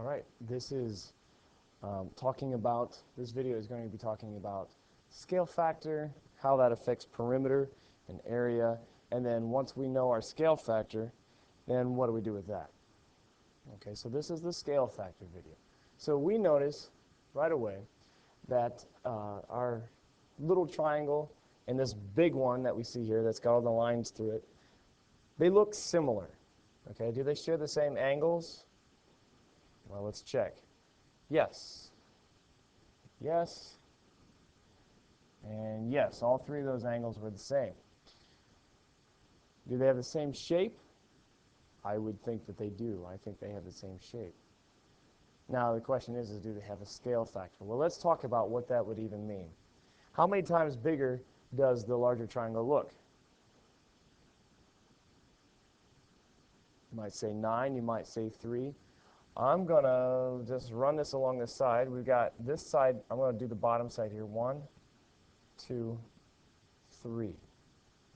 All right, this is this video is going to be talking about scale factor, how that affects perimeter and area, and then once we know our scale factor, then what do we do with that? Okay, so this is the scale factor video. So we notice right away that our little triangle and this big one that we see here that's got all the lines through it, they look similar. Okay, do they share the same angles? Well, let's check. Yes. Yes. And yes, all three of those angles were the same. Do they have the same shape? I would think that they do. I think they have the same shape. Now the question is do they have a scale factor? Well, let's talk about what that would even mean. How many times bigger does the larger triangle look? You might say 9, you might say 3. I'm going to just run this along this side. We've got this side, I'm going to do the bottom side here. 1, 2, 3.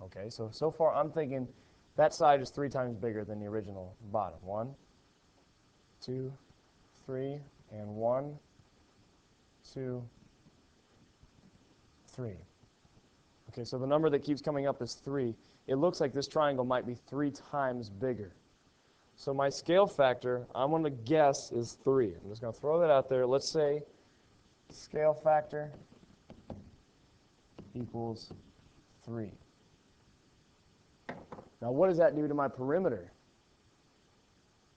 Okay, so far I'm thinking that side is 3 times bigger than the original bottom. 1, 2, 3, and 1, 2, 3. Okay, so the number that keeps coming up is 3. It looks like this triangle might be 3 times bigger. So my scale factor, I'm going to guess, is 3. I'm just going to throw that out there. Let's say scale factor equals 3. Now what does that do to my perimeter?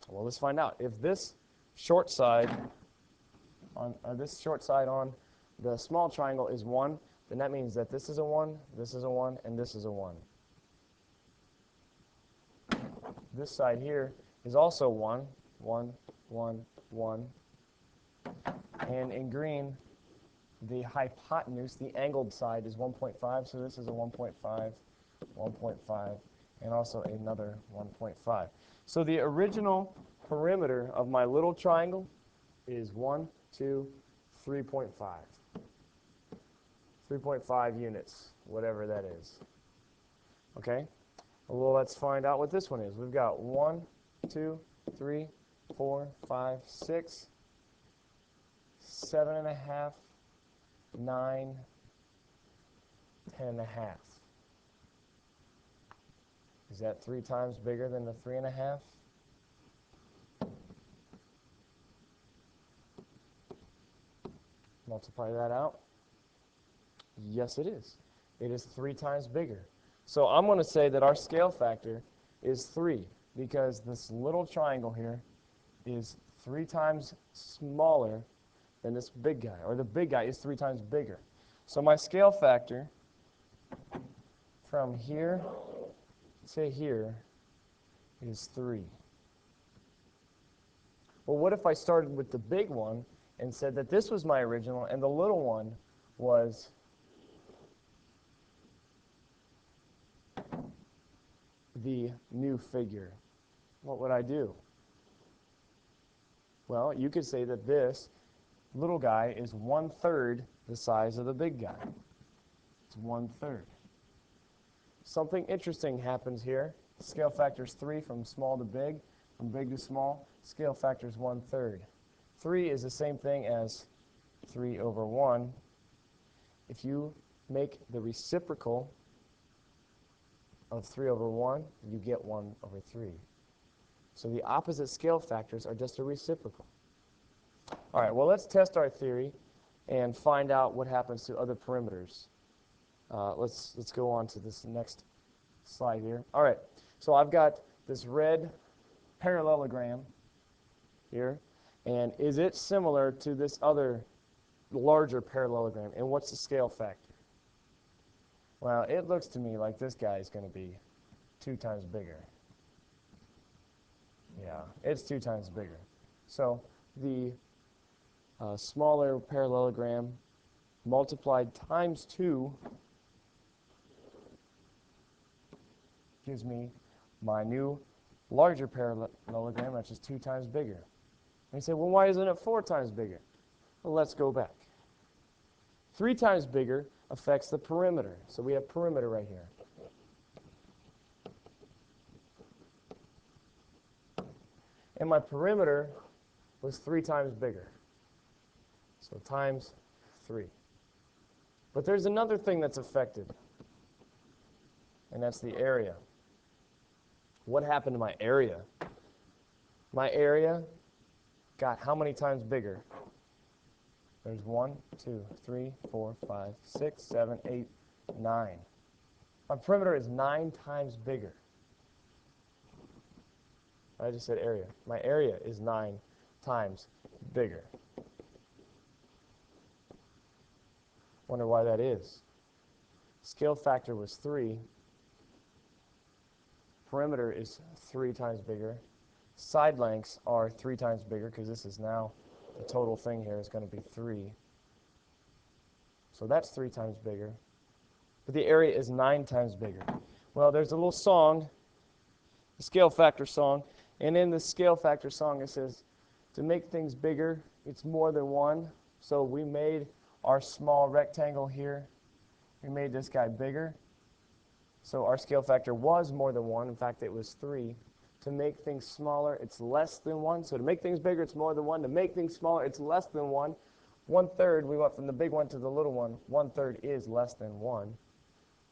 Well, let's find out. If this short side on the small triangle is 1, then that means that this is a 1, this is a 1, and this is a 1. This side here is also 1, 1, 1, 1. And in green, the hypotenuse, the angled side, is 1.5, so this is a 1.5, 1.5, and also another 1.5. So the original perimeter of my little triangle is 1, 2, 3.5. 3.5 units, whatever that is. Okay? Well, let's find out what this one is. We've got 1, 2, 3, 4, 5, 6, 7.5, 9, 10.5. Is that 3 times bigger than the 3.5? Multiply that out. Yes, it is. It is 3 times bigger. So I'm going to say that our scale factor is 3 because this little triangle here is 3 times smaller than this big guy, or the big guy is 3 times bigger. So my scale factor from here to here is 3. Well, what if I started with the big one and said that this was my original and the little one was the new figure? What would I do? Well, you could say that this little guy is 1/3 the size of the big guy. It's 1/3. Something interesting happens here. Scale factor is 3 from small to big. From big to small, scale factor is 1/3. 3 is the same thing as 3 over 1. If you make the reciprocal of 3 over 1, you get 1 over 3. So the opposite scale factors are just a reciprocal. All right, well, let's test our theory and find out what happens to other perimeters. Let's go on to this next slide here. All right, so I've got this red parallelogram here, and is it similar to this other larger parallelogram? And what's the scale factor? Well, it looks to me like this guy is going to be 2 times bigger. Yeah, it's 2 times bigger. So the smaller parallelogram multiplied times 2 gives me my new larger parallelogram, which is 2 times bigger. And you say, well, why isn't it 4 times bigger? Well, let's go back. 3 times bigger affects the perimeter. So we have perimeter right here. And my perimeter was 3 times bigger. So times 3. But there's another thing that's affected, and that's the area. What happened to my area? My area got how many times bigger? There's 1, 2, 3, 4, 5, 6, 7, 8, 9. My perimeter is 9 times bigger. I just said area. My area is 9 times bigger. Wonder why that is. Scale factor was 3. Perimeter is 3 times bigger. Side lengths are 3 times bigger because this is now, the total thing here is going to be 3. So that's 3 times bigger. But the area is 9 times bigger. Well, there's a little song, the scale factor song, and in the scale factor song it says, to make things bigger, it's more than 1. So we made our small rectangle here. We made this guy bigger. So our scale factor was more than 1. In fact, it was 3. To make things smaller, it's less than 1. So to make things bigger, it's more than 1. To make things smaller, it's less than 1. 1/3, we went from the big one to the little one. 1/3 is less than 1.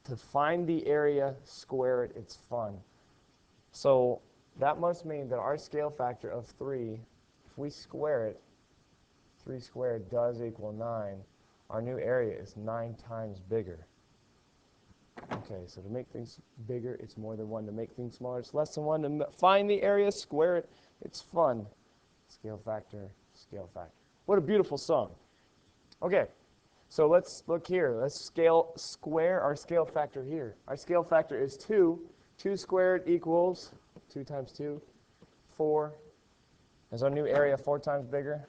To find the area, square it, it's fun. So that must mean that our scale factor of 3, if we square it, 3 squared does equal 9. Our new area is 9 times bigger. Okay, so to make things bigger, it's more than 1. To make things smaller, it's less than 1. To find the area, square it, it's fun. Scale factor, scale factor. What a beautiful song. Okay, so let's look here. Let's square our scale factor here. Our scale factor is 2. 2 squared equals 2 times 2, 4. Is our new area 4 times bigger?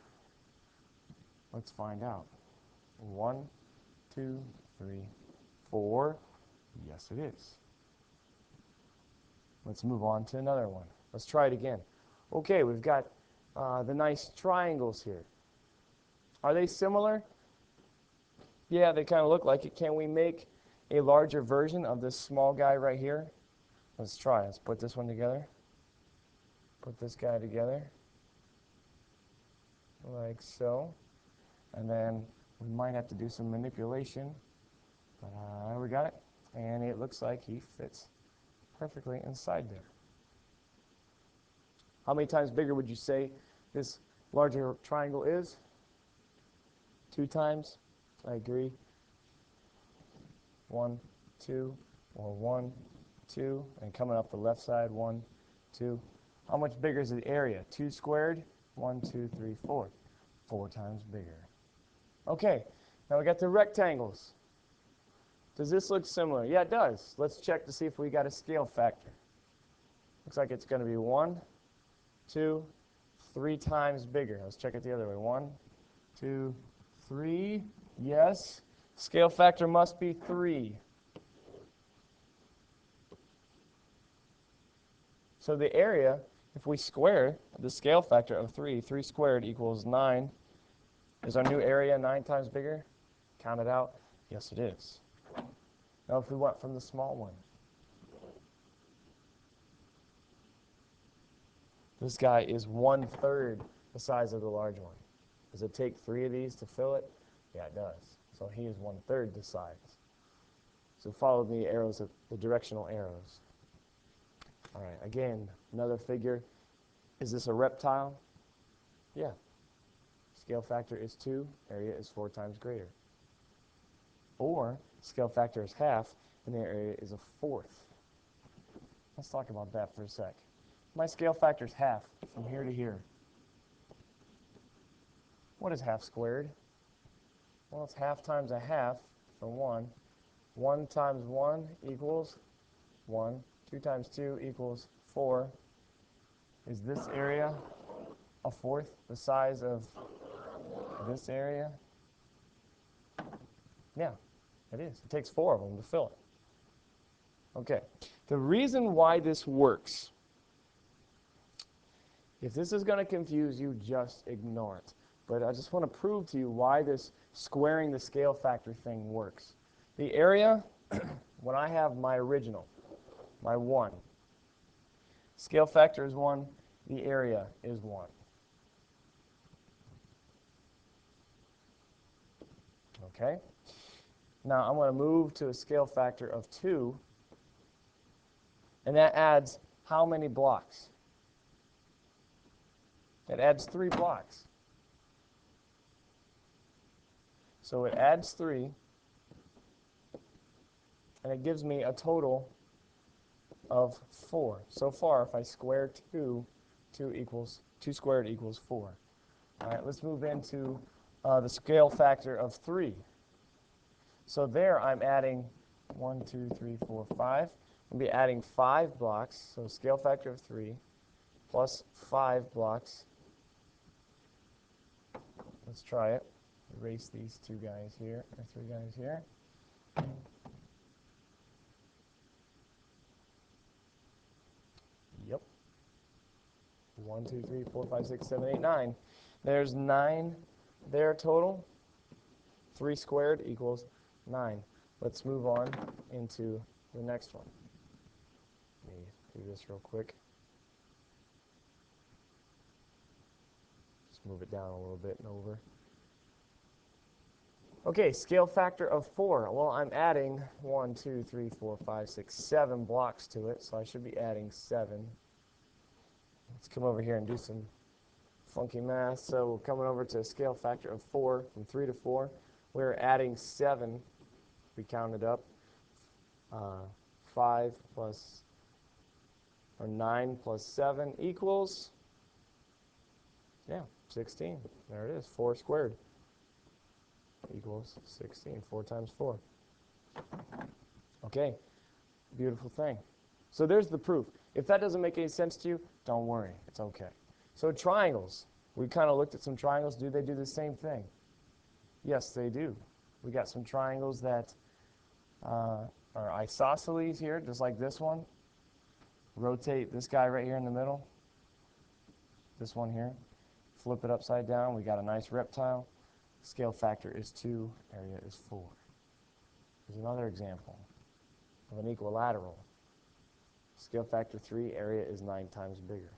Let's find out. 1, 2, 3, 4. Yes, it is. Let's move on to another one. Let's try it again. Okay, we've got the nice triangles here. Are they similar? Yeah, they kind of look like it. Can we make a larger version of this small guy right here? Let's try. Let's put this one together. Put this guy together. Like so. And then we might have to do some manipulation. But we got it. And it looks like he fits perfectly inside there. How many times bigger would you say this larger triangle is? 2 times? I agree. 1, 2, or 1, 2, and coming up the left side, 1, 2. How much bigger is the area? 2 squared? 1, 2, 3, 4. 4 times bigger. Okay, now we got the rectangles. Does this look similar? Yeah, it does. Let's check to see if we got a scale factor. Looks like it's going to be 1, 2, 3 times bigger. Let's check it the other way. 1, 2, 3. Yes. Scale factor must be 3. So the area, if we square the scale factor of 3, 3 squared equals 9. Is our new area 9 times bigger? Count it out. Yes, it is. Now if we went from the small one. This guy is 1/3 the size of the large one. Does it take 3 of these to fill it? Yeah, it does. So he is 1/3 the size. So follow the arrows, the directional arrows. All right, again, another figure. Is this a reptile? Yeah. Scale factor is 2, area is 4 times greater. Or scale factor is half, and the area is 1/4. Let's talk about that for a sec. My scale factor is half from here to here. What is half squared? Well, it's half times a half from 1. 1 times 1 equals 1. 2 times 2 equals 4. Is this area 1/4 the size of this area? Yeah, it is. It takes 4 of them to fill it. Okay, the reason why this works, if this is going to confuse you, just ignore it. But I just want to prove to you why this squaring the scale factor thing works. The area, when I have my original, my 1, scale factor is 1, the area is 1. Okay? Now I'm going to move to a scale factor of 2, and that adds how many blocks? It adds 3 blocks. So it adds 3, and it gives me a total of 4. So far, if I square 2, 2 squared equals 4. All right, let's move into the scale factor of 3. So there I'm adding 1, 2, 3, 4, 5. I'll be adding 5 blocks, so scale factor of 3 plus 5 blocks. Let's try it. Erase these 2 guys here, or 3 guys here. Yep. 1, 2, 3, 4, 5, 6, 7, 8, 9. There's 9 there total. 3 squared equals 9. Let's move on into the next one. Let me do this real quick. Just move it down a little bit and over. Okay, scale factor of 4. Well, I'm adding 1, 2, 3, 4, 5, 6, 7 blocks to it, so I should be adding 7. Let's come over here and do some funky math. So we're coming over to a scale factor of 4, from 3 to 4. We're adding 7. We counted up. 5 plus, or 9 plus 7 equals, yeah, 16. There it is, 4 squared equals 16, 4 times 4. Okay, beautiful thing. So there's the proof. If that doesn't make any sense to you, don't worry, it's okay. So triangles, we kind of looked at some triangles. Do they do the same thing? Yes, they do. We got some triangles that are isosceles here, just like this one. Rotate this guy right here in the middle, this one here. Flip it upside down, we got a nice reptile. Scale factor is 2, area is 4. Here's another example of an equilateral. Scale factor 3, area is 9 times bigger.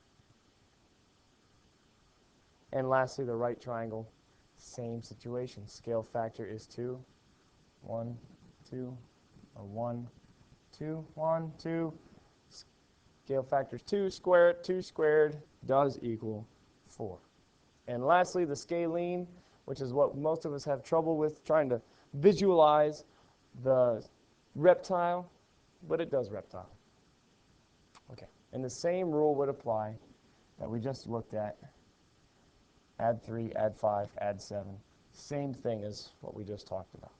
And lastly, the right triangle, same situation. Scale factor is 2, 1, 2, or 1, 2, 1, 2. Scale factor is 2 squared does equal 4. And lastly, the scalene, which is what most of us have trouble with, trying to visualize the reptile, but it does reptile. Okay, and the same rule would apply that we just looked at. Add 3, add 5, add 7. Same thing as what we just talked about.